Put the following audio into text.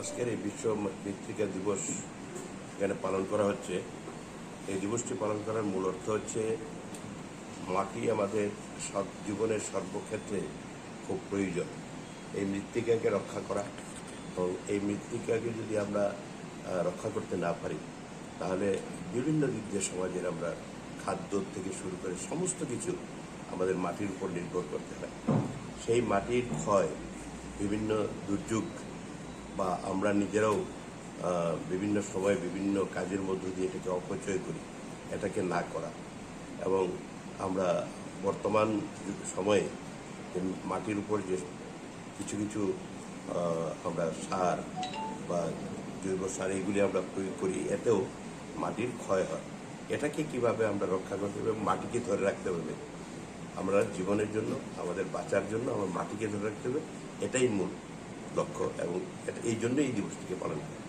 আজকের এই বিশ্ব মৃত্তিকা দিবস এখানে পালন করা হচ্ছে। এই দিবসটি পালন করার মূল অর্থ হচ্ছে মাটি আমাদের জীবনের সর্বক্ষেত্রে খুব প্রয়োজন। এই মৃত্তিকাকে রক্ষা করা এবং এই মৃত্তিকাকে যদি আমরা রক্ষা করতে না পারি তাহলে বিভিন্ন দিক দিয়ে সমাজের আমরা খাদ্য থেকে শুরু করে সমস্ত কিছু আমাদের মাটির উপর নির্ভর করতে হয়। সেই মাটির ক্ষয়, বিভিন্ন দুর্যোগ বা আমরা নিজেরাও বিভিন্ন সময় বিভিন্ন কাজের মধ্য দিয়ে এটাকে অপচয় করি, এটাকে না করা এবং আমরা বর্তমান সময়ে মাটির উপর যে কিছু কিছু আমরা সার বা জৈব সার এগুলি আমরা প্রয়োগ করি, এতেও মাটির ক্ষয় হয়। এটাকে কিভাবে আমরা রক্ষা করতে হবে, মাটিকে ধরে রাখতে হবে, আমরা জীবনের জন্য, আমাদের বাঁচার জন্য আমার মাটিকে ধরে রাখতে হবে, এটাই মূল লক্ষ্য এবং এই জন্যই এই দিবসটিকে পালন করি।